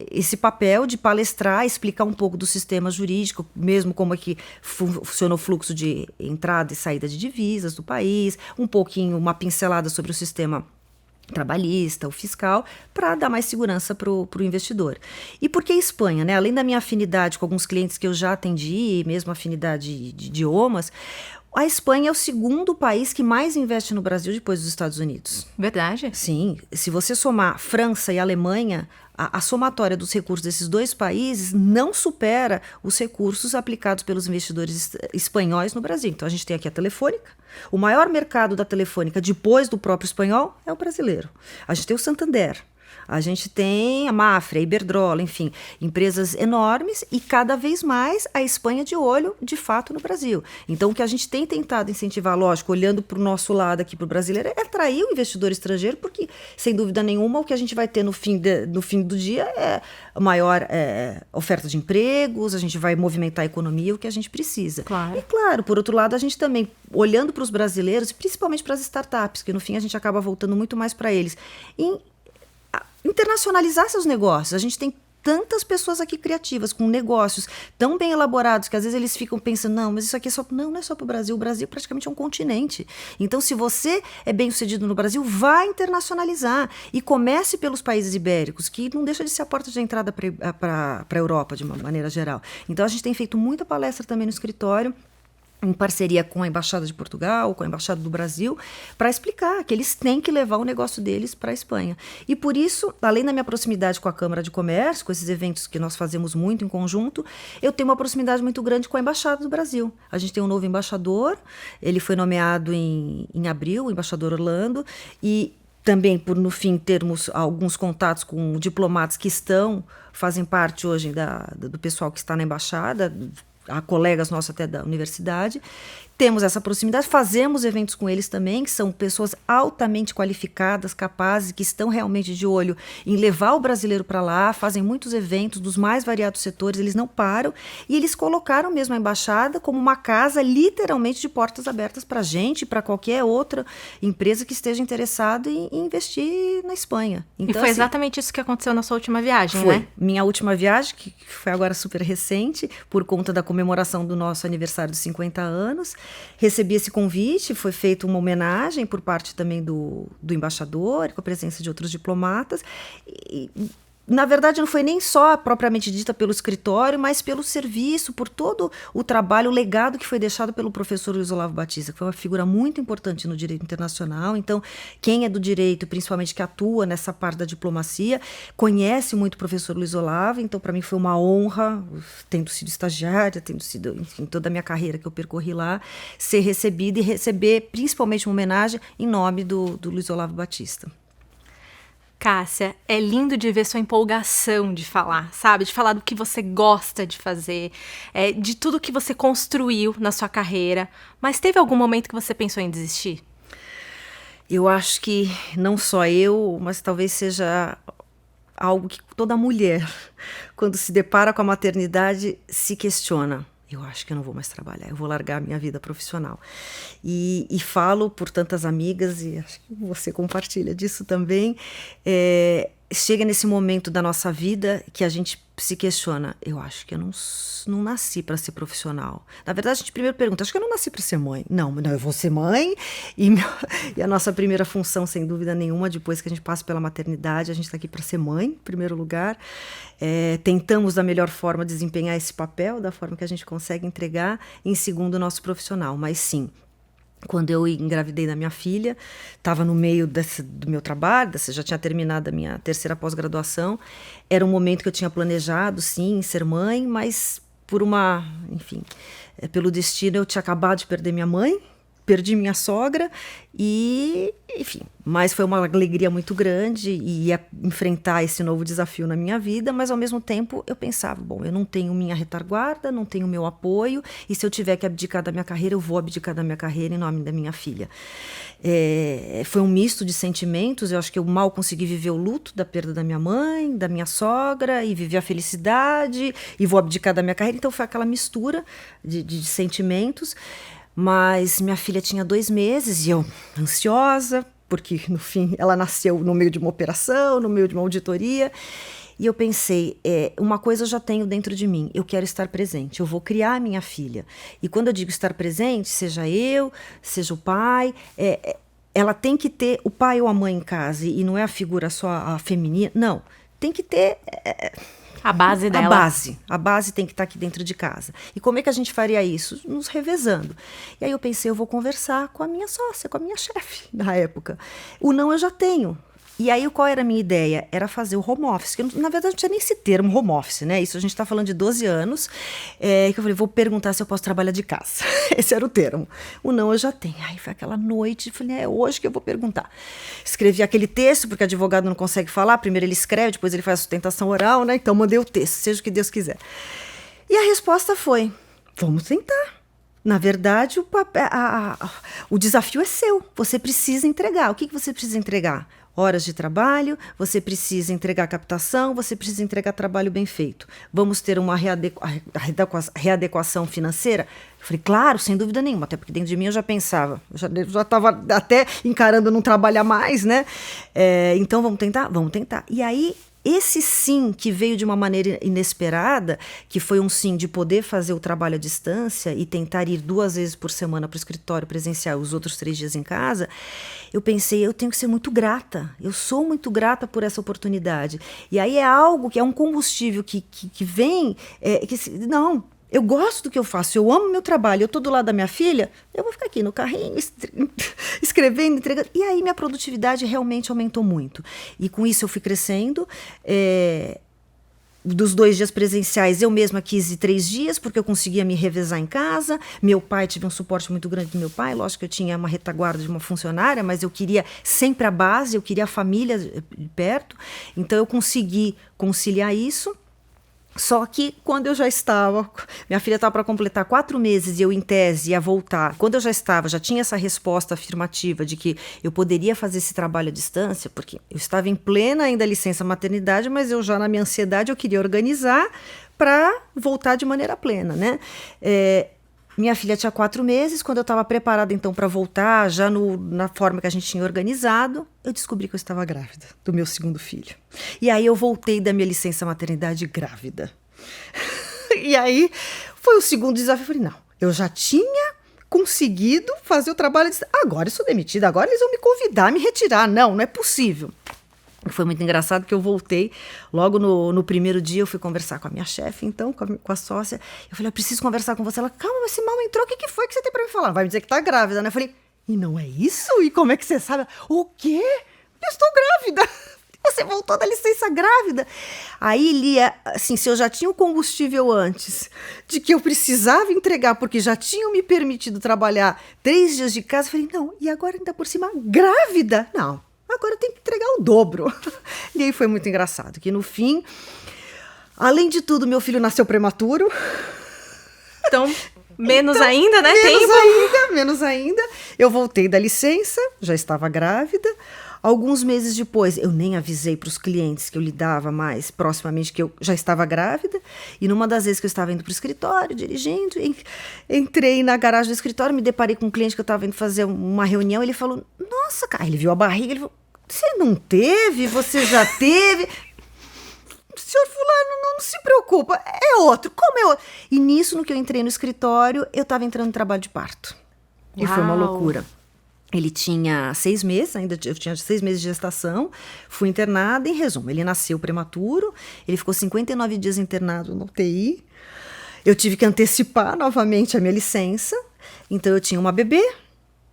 esse papel de palestrar, explicar um pouco do sistema jurídico, mesmo como é que funciona o fluxo de entrada e saída de divisas do país, um pouquinho, uma pincelada sobre o sistema trabalhista, o fiscal, para dar mais segurança para o investidor. E por que Espanha, né? Além da minha afinidade com alguns clientes que eu já atendi, mesmo afinidade de idiomas, a Espanha é o segundo país que mais investe no Brasil depois dos Estados Unidos. Verdade? Sim. Se você somar França e Alemanha, a somatória dos recursos desses dois países não supera os recursos aplicados pelos investidores espanhóis no Brasil. Então, a gente tem aqui a Telefônica. O maior mercado da Telefônica, depois do próprio espanhol, é o brasileiro. A gente tem o Santander. A gente tem a Mafra, a Iberdrola, enfim, empresas enormes e cada vez mais a Espanha de olho, de fato, no Brasil. Então, o que a gente tem tentado incentivar, lógico, olhando para o nosso lado aqui, para o brasileiro, é atrair o investidor estrangeiro, porque, sem dúvida nenhuma, o que a gente vai ter no fim do dia é a maior oferta de empregos, a gente vai movimentar a economia, o que a gente precisa. Claro. E, claro, por outro lado, a gente também, olhando para os brasileiros, principalmente para as startups, que no fim a gente acaba voltando muito mais para eles, internacionalizar seus negócios. A gente tem tantas pessoas aqui criativas, com negócios tão bem elaborados, que às vezes eles ficam pensando, não, mas isso aqui é só... Não é só para o Brasil. O Brasil praticamente é um continente. Então, se você é bem sucedido no Brasil, vá internacionalizar. E comece pelos países ibéricos, que não deixa de ser a porta de entrada para a Europa, de uma maneira geral. Então, a gente tem feito muita palestra também no escritório, em parceria com a Embaixada de Portugal, com a Embaixada do Brasil, para explicar que eles têm que levar o negócio deles para a Espanha. E por isso, além da minha proximidade com a Câmara de Comércio, com esses eventos que nós fazemos muito em conjunto, eu tenho uma proximidade muito grande com a Embaixada do Brasil. A gente tem um novo embaixador, ele foi nomeado em abril, o embaixador Orlando, e também por, no fim, termos alguns contatos com diplomatas que fazem parte hoje do pessoal que está na Embaixada, há colegas nossos até da universidade, temos essa proximidade, fazemos eventos com eles também, que são pessoas altamente qualificadas, capazes, que estão realmente de olho em levar o brasileiro para lá, fazem muitos eventos dos mais variados setores, eles não param, e eles colocaram mesmo a embaixada como uma casa literalmente de portas abertas para a gente, para qualquer outra empresa que esteja interessada em investir na Espanha. Então, e foi exatamente isso que aconteceu na sua última viagem, foi, né? Minha última viagem, que foi agora super recente, por conta da comemoração do nosso aniversário de 50 anos, recebi esse convite, foi feita uma homenagem por parte também do embaixador, com a presença de outros diplomatas, e na verdade não foi nem só propriamente dita pelo escritório, mas pelo serviço, por todo o trabalho, o legado que foi deixado pelo professor Luiz Olavo Batista, que foi uma figura muito importante no direito internacional. Então, quem é do direito, principalmente que atua nessa parte da diplomacia, conhece muito o professor Luiz Olavo, então para mim foi uma honra, tendo sido estagiária, tendo sido, enfim, toda a minha carreira que eu percorri lá, ser recebida e receber principalmente uma homenagem em nome do Luiz Olavo Batista. Cássia, é lindo de ver sua empolgação de falar, sabe? De falar do que você gosta de fazer, de tudo que você construiu na sua carreira. Mas teve algum momento que você pensou em desistir? Eu acho que não só eu, mas talvez seja algo que toda mulher, quando se depara com a maternidade, se questiona. Eu acho que eu não vou mais trabalhar, eu vou largar a minha vida profissional. E falo por tantas amigas, e acho que você compartilha disso também, chega nesse momento da nossa vida que a gente se questiona, eu acho que eu não nasci para ser profissional. Na verdade, a gente primeiro pergunta, acho que eu não nasci para ser mãe. Não, eu vou ser mãe, e a nossa primeira função, sem dúvida nenhuma, depois que a gente passa pela maternidade, a gente está aqui para ser mãe, em primeiro lugar. Tentamos da melhor forma desempenhar esse papel, da forma que a gente consegue entregar, em segundo, o nosso profissional. Mas sim, quando eu engravidei da minha filha, estava no meio do meu trabalho, já tinha terminado a minha terceira pós-graduação, era um momento que eu tinha planejado, sim, ser mãe, mas pelo destino eu tinha acabado de perder minha mãe, perdi minha sogra e, enfim, mas foi uma alegria muito grande e ia enfrentar esse novo desafio na minha vida, mas ao mesmo tempo eu pensava, bom, eu não tenho minha retaguarda, não tenho meu apoio, e se eu tiver que abdicar da minha carreira, eu vou abdicar da minha carreira em nome da minha filha. Foi um misto de sentimentos, eu acho que eu mal consegui viver o luto da perda da minha mãe, da minha sogra, e viver a felicidade, e vou abdicar da minha carreira, então foi aquela mistura de sentimentos. Mas minha filha tinha 2 meses e eu ansiosa, porque no fim ela nasceu no meio de uma operação, no meio de uma auditoria. E eu pensei, uma coisa eu já tenho dentro de mim, eu quero estar presente, eu vou criar a minha filha. E quando eu digo estar presente, seja eu, seja o pai, ela tem que ter o pai ou a mãe em casa, e não é a figura só a feminina, não, tem que ter... A base dela. A base tem que estar aqui dentro de casa. E como é que a gente faria isso? Nos revezando. E aí eu pensei, eu vou conversar com a minha sócia, com a minha chefe na época. O não eu já tenho. E aí, qual era a minha ideia? Era fazer o home office, que na verdade não tinha nem esse termo home office, né? Isso a gente está falando de 12 anos, que eu falei, vou perguntar se eu posso trabalhar de casa. Esse era o termo. O não eu já tenho. Aí foi aquela noite, falei, é hoje que eu vou perguntar. Escrevi aquele texto, porque advogado não consegue falar, primeiro ele escreve, depois ele faz a sustentação oral, né? Então mandei o texto, seja o que Deus quiser. E a resposta foi, vamos tentar. Na verdade, o desafio é seu. Você precisa entregar. O que você precisa entregar? Horas de trabalho, você precisa entregar captação, você precisa entregar trabalho bem feito. Vamos ter uma readequação financeira? Eu falei, claro, sem dúvida nenhuma, até porque dentro de mim eu já pensava, eu já estava até encarando não trabalhar mais, né? Então vamos tentar? Vamos tentar. E aí, esse sim que veio de uma maneira inesperada, que foi um sim de poder fazer o trabalho à distância e tentar ir 2 vezes por semana para o escritório presencial, os outros 3 dias em casa, eu pensei, eu tenho que ser muito grata, eu sou muito grata por essa oportunidade. E aí é algo que é um combustível que vem, não, eu gosto do que eu faço, eu amo meu trabalho, eu estou do lado da minha filha, eu vou ficar aqui no carrinho, escrevendo, entregando. E aí minha produtividade realmente aumentou muito. E com isso eu fui crescendo. Dos 2 dias presenciais, eu mesma quis ir 3 dias, porque eu conseguia me revezar em casa. Meu pai, tive um suporte muito grande do meu pai. Lógico que eu tinha uma retaguarda de uma funcionária, mas eu queria sempre a base, eu queria a família perto. Então eu consegui conciliar isso. Só que quando eu já estava, minha filha estava para completar 4 meses e eu em tese ia voltar, quando eu já tinha essa resposta afirmativa de que eu poderia fazer esse trabalho à distância, porque eu estava em plena ainda licença maternidade, mas eu já na minha ansiedade eu queria organizar para voltar de maneira plena, né? Minha filha tinha 4 meses, quando eu estava preparada então para voltar, já na forma que a gente tinha organizado, eu descobri que eu estava grávida do meu 2º filho. E aí eu voltei da minha licença maternidade grávida. E aí foi o 2º desafio. Eu falei, não, eu já tinha conseguido fazer o trabalho, agora eu sou demitida, agora eles vão me convidar a me retirar. Não é possível. Foi muito engraçado que eu voltei, logo no primeiro dia eu fui conversar com a minha chefe, então, com a sócia. Eu falei, eu preciso conversar com você. Ela, calma, mas se mal entrou, o que foi que você tem pra me falar? Vai me dizer que tá grávida, né? Eu falei, e não é isso? E como é que você sabe? O quê? Eu estou grávida. Você voltou da licença grávida. Aí, Lia, assim, se eu já tinha o combustível antes, de que eu precisava entregar, porque já tinham me permitido trabalhar 3 dias de casa, eu falei, não, e agora ainda por cima, grávida? Não. Agora eu tenho que entregar o dobro. E aí foi muito engraçado, que no fim, além de tudo, meu filho nasceu prematuro. Então, menos ainda, né? Menos ainda. Eu voltei da licença, já estava grávida. Alguns meses depois, eu nem avisei para os clientes que eu lidava mais proximamente que eu já estava grávida. E numa das vezes que eu estava indo para o escritório, dirigindo, entrei na garagem do escritório, me deparei com um cliente que eu estava indo fazer uma reunião. Ele falou, nossa, cara, ele viu a barriga, ele falou, você não teve, você já teve. Senhor fulano, não se preocupa, é outro, como é outro? E nisso, no que eu entrei no escritório, eu estava entrando em trabalho de parto. Uau. E foi uma loucura. Ele tinha 6 meses, eu tinha 6 meses de gestação, fui internada, em resumo, ele nasceu prematuro, ele ficou 59 dias internado no UTI, eu tive que antecipar novamente a minha licença, então eu tinha uma bebê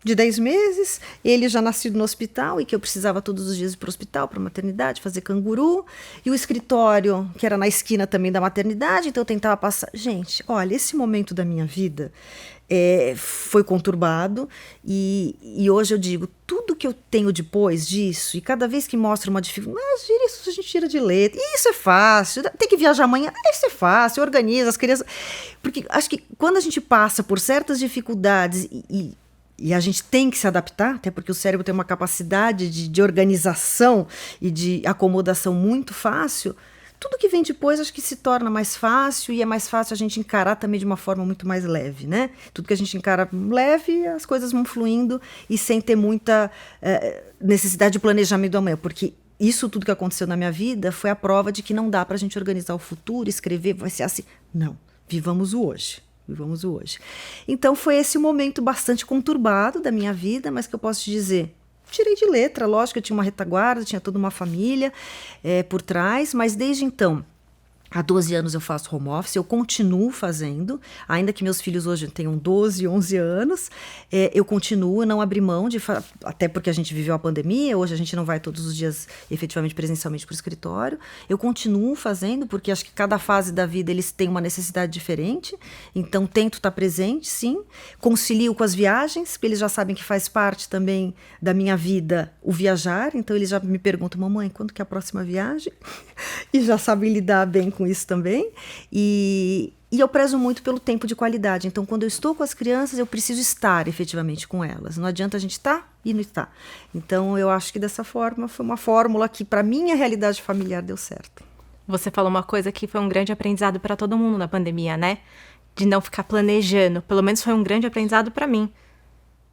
de 10 meses, ele já nascido no hospital e que eu precisava todos os dias ir para o hospital, para a maternidade, fazer canguru, e o escritório, que era na esquina também da maternidade, então eu tentava passar. Gente, olha, esse momento da minha vida foi conturbado e hoje eu digo, tudo que eu tenho depois disso, e cada vez que mostra uma dificuldade, isso a gente tira de letra, isso é fácil, tem que viajar amanhã, isso é fácil, organiza as crianças, porque acho que quando a gente passa por certas dificuldades e a gente tem que se adaptar, até porque o cérebro tem uma capacidade de organização e de acomodação muito fácil, tudo que vem depois acho que se torna mais fácil e é mais fácil a gente encarar também de uma forma muito mais leve, né? Tudo que a gente encara leve, as coisas vão fluindo e sem ter muita necessidade de planejamento do amanhã, porque isso tudo que aconteceu na minha vida foi a prova de que não dá pra gente organizar o futuro, escrever, vai ser assim. Não, vivamos o hoje. Vivamos o hoje. Então foi esse momento bastante conturbado da minha vida, mas que eu posso te dizer, tirei de letra, lógico, eu tinha uma retaguarda, tinha toda uma família por trás, mas desde então Há 12 anos eu faço home office, eu continuo fazendo, ainda que meus filhos hoje tenham 12, 11 anos, eu continuo, não abri mão até porque a gente viveu a pandemia, hoje a gente não vai todos os dias efetivamente presencialmente para o escritório, eu continuo fazendo, porque acho que cada fase da vida eles têm uma necessidade diferente, então tento estar presente, sim, concilio com as viagens, porque eles já sabem que faz parte também da minha vida o viajar, então eles já me perguntam, mamãe, quando que é a próxima viagem? E já sabem lidar bem com isso também, e eu prezo muito pelo tempo de qualidade. Então, quando eu estou com as crianças, eu preciso estar efetivamente com elas. Não adianta a gente estar e não estar. Então, eu acho que dessa forma, foi uma fórmula que, para minha realidade familiar, deu certo. Você falou uma coisa que foi um grande aprendizado para todo mundo na pandemia, né? De não ficar planejando. Pelo menos foi um grande aprendizado para mim,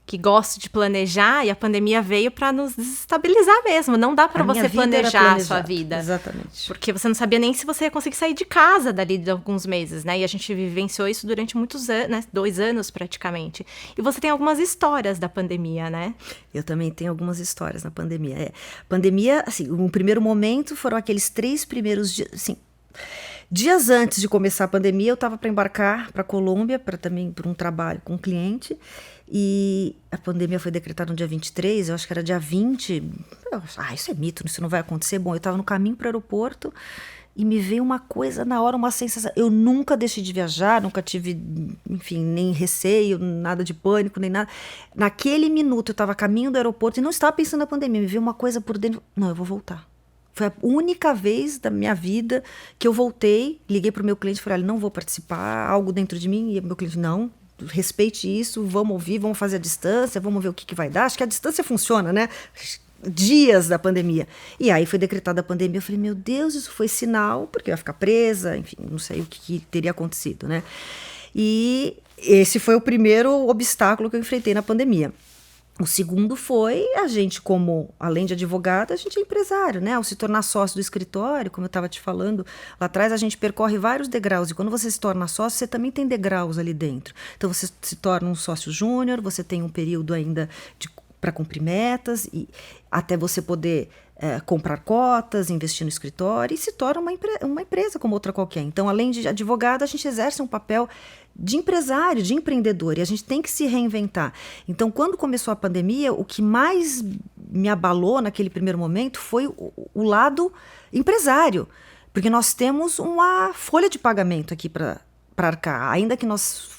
que gosto de planejar, e a pandemia veio para nos desestabilizar mesmo. Não dá para você planejar a sua vida. Exatamente. Porque você não sabia nem se você ia conseguir sair de casa dali de alguns meses, né? E a gente vivenciou isso durante muitos anos, né? 2 anos praticamente. E você tem algumas histórias da pandemia, né? Eu também tenho algumas histórias na pandemia. Pandemia, assim, no primeiro momento foram aqueles 3 primeiros dias, assim... Dias antes de começar a pandemia, eu estava para embarcar para a Colômbia, para um trabalho com um cliente, e a pandemia foi decretada no dia 23, eu acho que era dia 20. Isso é mito, isso não vai acontecer. Bom, eu estava no caminho para o aeroporto e me veio uma coisa na hora, uma sensação. Eu nunca deixei de viajar, nunca tive, enfim, nem receio, nada de pânico, nem nada. Naquele minuto, eu estava a caminho do aeroporto e não estava pensando na pandemia, me veio uma coisa por dentro. Não, eu vou voltar. Foi a única vez da minha vida que eu voltei, liguei para o meu cliente e falei, olha, não vou participar, algo dentro de mim, e meu cliente, não, respeite isso, vamos ouvir, vamos fazer a distância, vamos ver o que vai dar. Acho que a distância funciona, né? Dias da pandemia. E aí foi decretada a pandemia, eu falei, meu Deus, isso foi sinal, porque eu ia ficar presa, enfim, não sei o que teria acontecido, né? E esse foi o primeiro obstáculo que eu enfrentei na pandemia. O segundo foi a gente, como, além de advogada, a gente é empresário, né? Ao se tornar sócio do escritório, como eu estava te falando lá atrás, a gente percorre vários degraus. E quando você se torna sócio, você também tem degraus ali dentro. Então, você se torna um sócio júnior, você tem um período ainda para cumprir metas, e até você poder comprar cotas, investir no escritório, e se torna uma empresa como outra qualquer. Então, além de advogada, a gente exerce um papel de empresário, de empreendedor, e a gente tem que se reinventar. Então, quando começou a pandemia, o que mais me abalou naquele primeiro momento foi o lado empresário, porque nós temos uma folha de pagamento aqui para arcar. Ainda que nós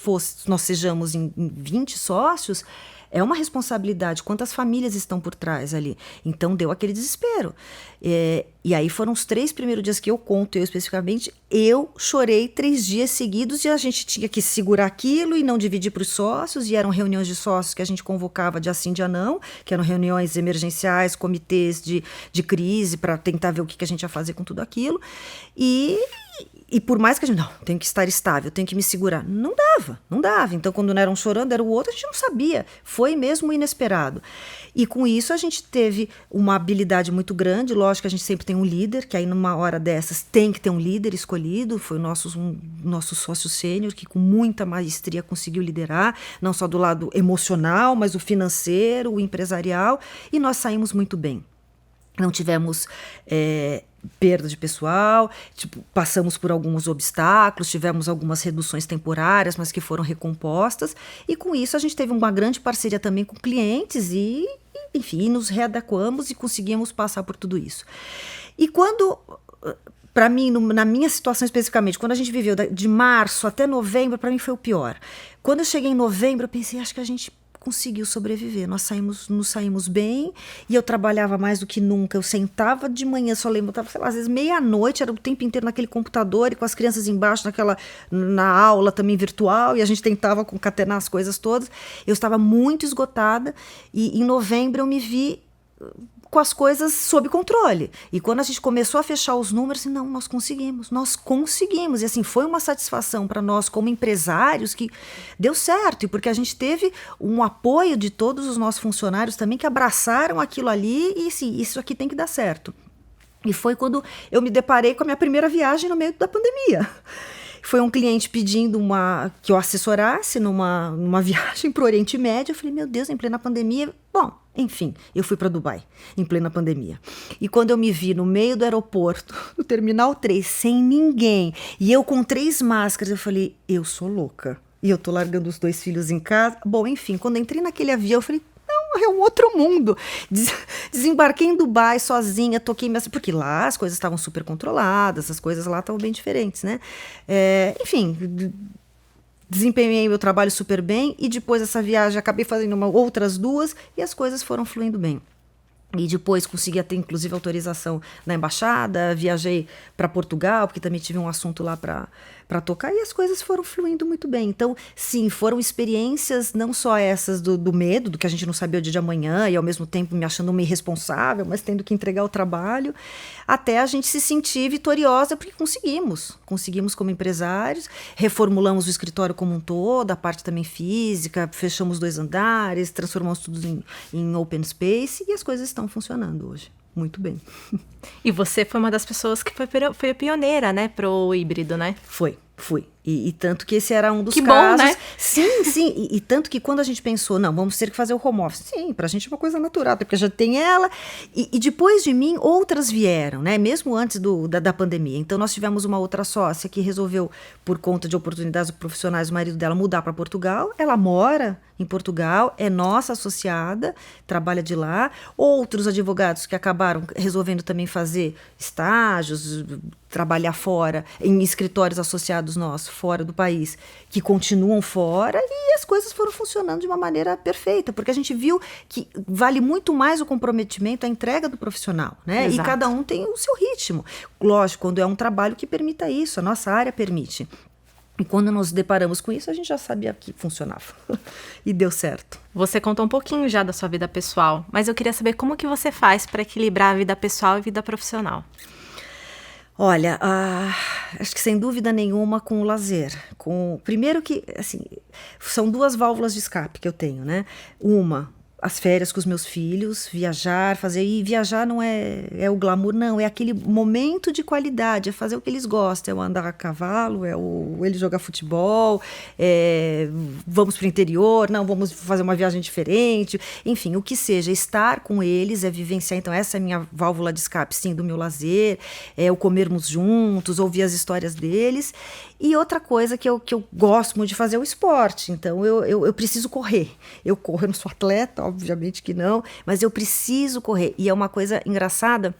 sejamos em 20 sócios, é uma responsabilidade, quantas famílias estão por trás ali. Então, deu aquele desespero. E aí foram os 3 primeiros dias que eu conto, eu especificamente, eu chorei 3 dias seguidos, e a gente tinha que segurar aquilo e não dividir para os sócios, e eram reuniões de sócios que a gente convocava dia sim, dia não, que eram reuniões emergenciais, comitês de crise, para tentar ver o que a gente ia fazer com tudo aquilo. E por mais que a gente, não, tenho que estar estável, tenho que me segurar. Não dava. Então, quando não era um chorando, era o outro, a gente não sabia. Foi mesmo inesperado. E com isso, a gente teve uma habilidade muito grande. Lógico que a gente sempre tem um líder, que aí numa hora dessas tem que ter um líder escolhido. Foi o nosso sócio sênior, que com muita maestria conseguiu liderar, não só do lado emocional, mas o financeiro, o empresarial. E nós saímos muito bem. Não tivemos perda de pessoal, passamos por alguns obstáculos, tivemos algumas reduções temporárias, mas que foram recompostas, e com isso a gente teve uma grande parceria também com clientes e enfim, nos readequamos e conseguimos passar por tudo isso. E quando, para mim, na minha situação especificamente, quando a gente viveu de março até novembro, para mim foi o pior. Quando eu cheguei em novembro, eu pensei, acho que a gente conseguiu sobreviver, nos saímos bem, e eu trabalhava mais do que nunca. Eu sentava de manhã, só lembro, sei lá, às vezes meia-noite, era o tempo inteiro naquele computador e com as crianças embaixo na aula também virtual, e a gente tentava concatenar as coisas todas. Eu estava muito esgotada, e em novembro eu me vi com as coisas sob controle. E quando a gente começou a fechar os números, não, nós conseguimos. E assim, foi uma satisfação para nós como empresários que deu certo, e porque a gente teve um apoio de todos os nossos funcionários também, que abraçaram aquilo ali, e assim, isso aqui tem que dar certo. E foi quando eu me deparei com a minha primeira viagem no meio da pandemia. Foi um cliente pedindo que eu assessorasse numa viagem para o Oriente Médio. Eu falei, meu Deus, em plena pandemia, bom, Enfim, eu fui para Dubai, em plena pandemia. E quando eu me vi no meio do aeroporto, no Terminal 3, sem ninguém, e eu com 3 máscaras, eu falei, eu sou louca. E eu tô largando os 2 filhos em casa. Bom, enfim, quando eu entrei naquele avião, eu falei, não, é um outro mundo. Desembarquei em Dubai sozinha, toquei minhas... Porque lá as coisas estavam super controladas, as coisas lá estavam bem diferentes, né? Enfim... Desempenhei meu trabalho super bem e depois dessa viagem acabei fazendo outras 2 e as coisas foram fluindo bem. E depois consegui ter, inclusive, autorização da embaixada, viajei para Portugal, porque também tive um assunto lá para tocar, e as coisas foram fluindo muito bem. Então, sim, foram experiências não só essas do medo, do que a gente não sabia o dia de amanhã, e ao mesmo tempo me achando meio irresponsável, mas tendo que entregar o trabalho, até a gente se sentir vitoriosa, porque conseguimos como empresários, reformulamos o escritório como um todo, a parte também física, fechamos 2 andares, transformamos tudo em open space, e as coisas estão funcionando hoje muito bem. E você foi uma das pessoas que foi a pioneira, né, pro híbrido, né? Fui. E tanto que esse era um dos que casos. Bom, né? Sim. E tanto que quando a gente pensou, não, vamos ter que fazer o home office. Sim, pra gente é uma coisa natural, porque já tem ela. E depois de mim, outras vieram, né? Mesmo antes da pandemia. Então, nós tivemos uma outra sócia que resolveu, por conta de oportunidades profissionais, o marido dela mudar para Portugal. Ela mora em Portugal, é nossa associada, trabalha de lá. Outros advogados que acabaram resolvendo também fazer estágios, trabalhar fora, em escritórios associados nossos, fora do país, que continuam fora, e as coisas foram funcionando de uma maneira perfeita, porque a gente viu que vale muito mais o comprometimento, a entrega do profissional, né? Exato. E cada um tem o seu ritmo. Lógico, quando é um trabalho que permita isso, a nossa área permite. E quando nos deparamos com isso, a gente já sabia que funcionava. E deu certo. Você contou um pouquinho já da sua vida pessoal, mas eu queria saber como que você faz para equilibrar a vida pessoal e vida profissional. Olha, acho que sem dúvida nenhuma com o lazer. Primeiro que, assim, são 2 válvulas de escape que eu tenho, né? Uma, as férias com os meus filhos, viajar, e viajar não é o glamour, não, é aquele momento de qualidade, é fazer o que eles gostam, é o andar a cavalo, ele jogar futebol, vamos para o interior, não, vamos fazer uma viagem diferente, enfim, o que seja, estar com eles, é vivenciar, então essa é a minha válvula de escape, sim, do meu lazer, é o comermos juntos, ouvir as histórias deles. E outra coisa que eu gosto muito de fazer é o esporte, então eu preciso correr. Eu corro, eu não sou atleta, obviamente que não, mas eu preciso correr. E é uma coisa engraçada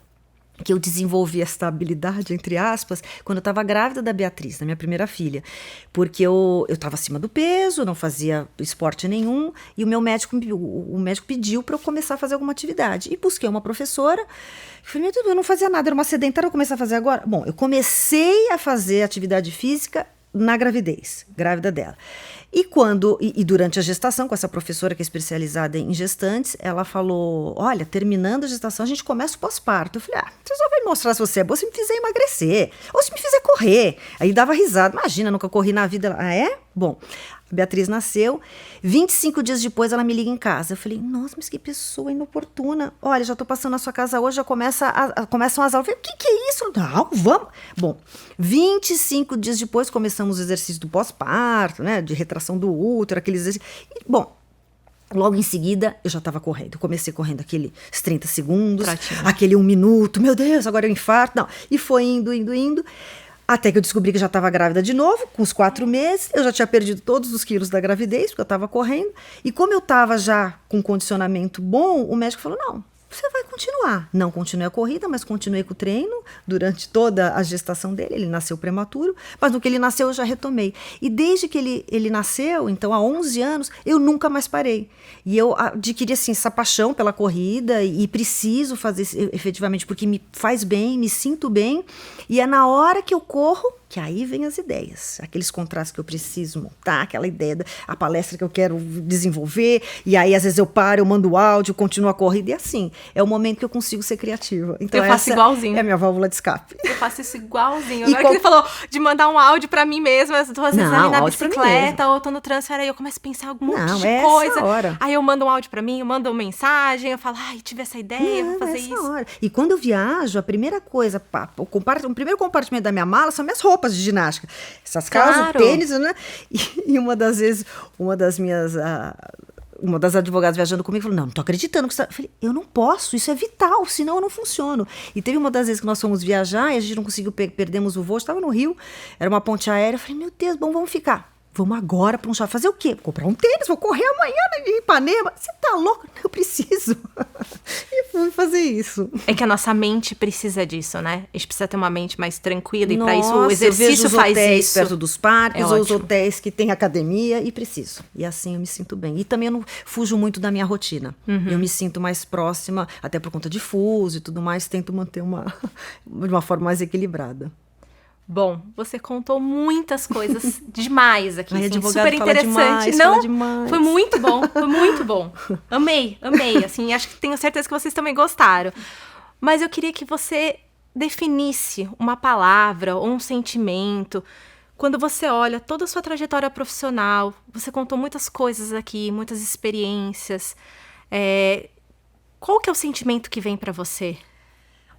que eu desenvolvi essa habilidade, entre aspas, quando eu estava grávida da Beatriz, da minha primeira filha. Porque eu estava acima do peso, não fazia esporte nenhum, e o médico pediu para eu começar a fazer alguma atividade. E busquei uma professora, falei, meu Deus, eu não fazia nada, era uma sedentária, eu comecei a fazer agora? Bom, eu comecei a fazer atividade física na gravidez, grávida dela. E durante a gestação, com essa professora que é especializada em gestantes, ela falou, olha, terminando a gestação, a gente começa o pós-parto. Eu falei, você só vai me mostrar se você é boa se me fizer emagrecer, ou se me fizer correr. Aí dava risada, imagina, nunca corri na vida. Ela, é? Bom, a Beatriz nasceu, 25 dias depois ela me liga em casa. Eu falei, nossa, mas que pessoa inoportuna. Olha, já tô passando na sua casa hoje, já começam as aulas. Eu falei, o que é isso? Não, vamos. Bom, 25 dias depois começamos o exercício do pós-parto, né, de retração do útero, aqueles exercícios. E, bom, logo em seguida, eu já estava correndo. Eu comecei correndo aqueles 30 segundos, aquele 1 minuto. Meu Deus, agora eu infarto. Não, e foi indo. Até que eu descobri que já estava grávida de novo, com os 4 meses. Eu já tinha perdido todos os quilos da gravidez, porque eu estava correndo. E como eu estava já com condicionamento bom, o médico falou, não, você vai continuar. Não continuei a corrida, mas continuei com o treino durante toda a gestação dele. Ele nasceu prematuro, mas no que ele nasceu eu já retomei. E desde que ele nasceu, então há 11 anos, eu nunca mais parei. E eu adquiri assim, essa paixão pela corrida e preciso fazer efetivamente, porque me faz bem, me sinto bem. E é na hora que eu corro que aí vem as ideias, aqueles contratos que eu preciso montar, aquela ideia, a palestra que eu quero desenvolver, e aí às vezes eu paro, eu mando áudio, continuo a corrida, e assim, é o momento que eu consigo ser criativa. Então eu faço igualzinho. É a minha válvula de escape. Eu faço isso igualzinho. Agora que você falou de mandar um áudio pra mim mesma, às vezes ali na bicicleta, ou tô no trânsito, aí eu começo a pensar um monte de coisa. Hora. Aí eu mando um áudio pra mim, eu mando uma mensagem, eu falo, tive essa ideia, vou fazer isso. Hora. E quando eu viajo, a primeira coisa, o primeiro compartimento da minha mala são minhas roupas de ginástica. Essas calças, tênis, né? E uma das minhas uma das advogadas viajando comigo falou, não tô acreditando que você tá... Eu falei, eu não posso, isso é vital, senão eu não funciono. E teve uma das vezes que nós fomos viajar e a gente não conseguiu, perdemos o voo, estava no Rio, era uma ponte aérea, eu falei, meu Deus, bom, vamos ficar. Vamos agora para um shopping. Fazer o quê? Comprar um tênis, vou correr amanhã em Ipanema. Você tá louco? Eu preciso. E fui fazer isso. É que a nossa mente precisa disso, né? A gente precisa ter uma mente mais tranquila e para isso o exercício faz isso. Eu vejo os hotéis perto dos parques, ou os ótimo. hotéis que tem academia e preciso. E assim eu me sinto bem. E também eu não fujo muito da minha rotina. Eu me sinto mais próxima, até por conta de fuso e tudo mais, tento manter de uma forma mais equilibrada. Bom, você contou muitas coisas demais aqui, Ai, assim, advogado super interessante. demais, não? Fala demais. Foi muito bom, foi muito bom. Amei, assim, acho que tenho certeza que vocês também gostaram. Mas eu queria que você definisse uma palavra ou um sentimento. Quando você olha toda a sua trajetória profissional, você contou muitas coisas aqui, muitas experiências. Qual que é o sentimento que vem para você?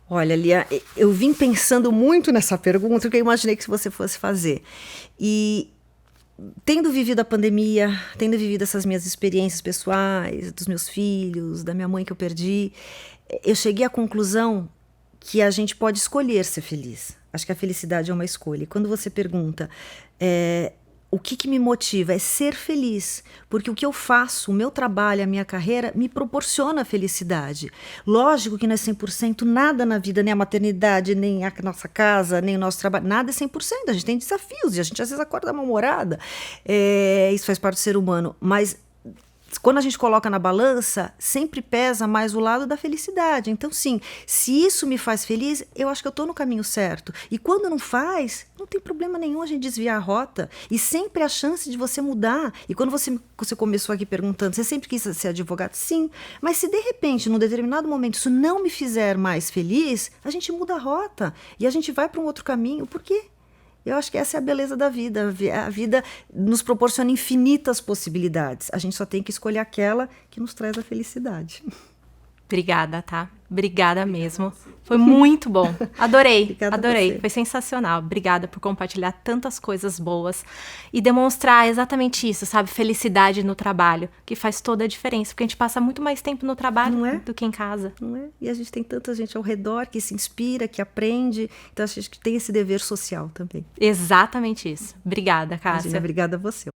Olha, Lia, eu vim pensando muito nessa pergunta, porque eu imaginei que você fosse fazer. E tendo vivido a pandemia, tendo vivido essas minhas experiências pessoais, dos meus filhos, da minha mãe que eu perdi, eu cheguei à conclusão que a gente pode escolher ser feliz. Acho que a felicidade é uma escolha. E quando você pergunta... o que me motiva é ser feliz, porque o que eu faço, o meu trabalho, a minha carreira, me proporciona felicidade. Lógico que não é 100%, nada na vida, nem a maternidade, nem a nossa casa, nem o nosso trabalho, nada é 100%, a gente tem desafios, e a gente às vezes acorda mal-humorada, isso faz parte do ser humano, mas quando a gente coloca na balança, sempre pesa mais o lado da felicidade. Então, sim, se isso me faz feliz, eu acho que eu estou no caminho certo. E quando não faz, não tem problema nenhum a gente desviar a rota. E sempre a chance de você mudar. E quando você começou aqui perguntando, você sempre quis ser advogado? Sim. Mas se de repente, num determinado momento, isso não me fizer mais feliz, a gente muda a rota. E a gente vai para um outro caminho. Por quê? Eu acho que essa é a beleza da vida. A vida nos proporciona infinitas possibilidades. A gente só tem que escolher aquela que nos traz a felicidade. Obrigada, tá? Obrigada mesmo. Foi muito bom. Adorei, Obrigada adorei. Foi sensacional. Obrigada por compartilhar tantas coisas boas e demonstrar exatamente isso, sabe? Felicidade no trabalho, que faz toda a diferença, porque a gente passa muito mais tempo no trabalho do que em casa. Não é? E a gente tem tanta gente ao redor que se inspira, que aprende. Então, a gente tem esse dever social também. Exatamente isso. Obrigada, Cássia. Imagina, obrigada a você.